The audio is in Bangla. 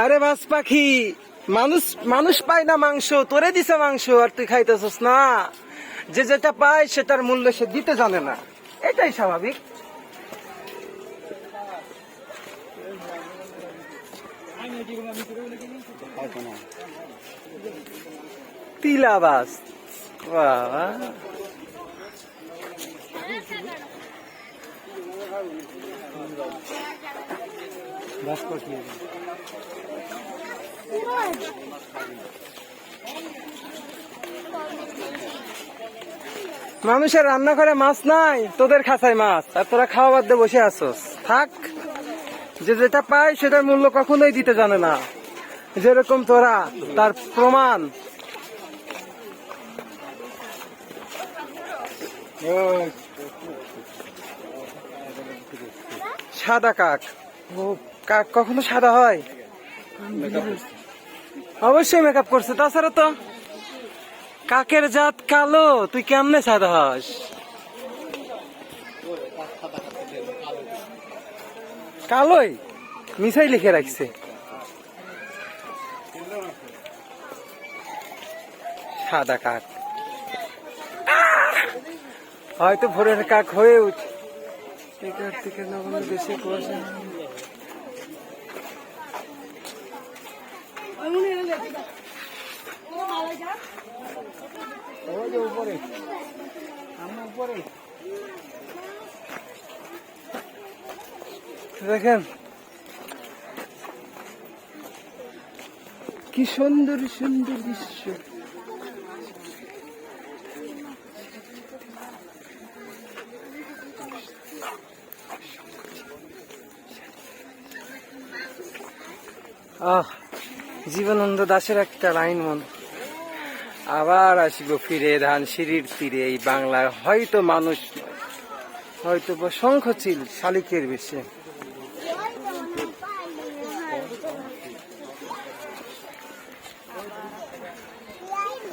আরে বাস পাখি, মানুষ মানুষ পায় না মাংস, তোরে দিছে মাংস আর তুই খাইতেছস না। যে যেটা পায় সেটার মূল্য সে দিতে জানে না, এটাই স্বাভাবিক। তিলাবাস, বাবা মানুষের রান্না করে মাছ নাই, তোদের খাঁচায় মাছ, আর তোরা খাওয়া বাদ দিয়ে বসে আছোস। থাক, যে যেটা পায় সেটার মূল্য কখনোই দিতে জানে না, যেরকম তোরা তার প্রমাণ। সাদা কাক, ও কাক কখনো সাদা হয়? অবশ্যই মেকআপ করছে, তাছাড়া তো কাকের জাত কালো, তুই কেমনে সাদা হস? কালোই মিসাই লিখে রাখছে। সাদা কাক হয়তো ভোরের কাক হয়ে উঠে। বেশি কুয়াশা, দেখেন কি সুন্দর সুন্দর দৃশ্য। জীবনানন্দ দাশের একটা লাইন মন, আবার আসিব ফিরে ধানসিঁড়ির তীরে, এই বাংলায় হয়তো মানুষ, হয়তো শঙ্খ চিল শালিকের বেশে।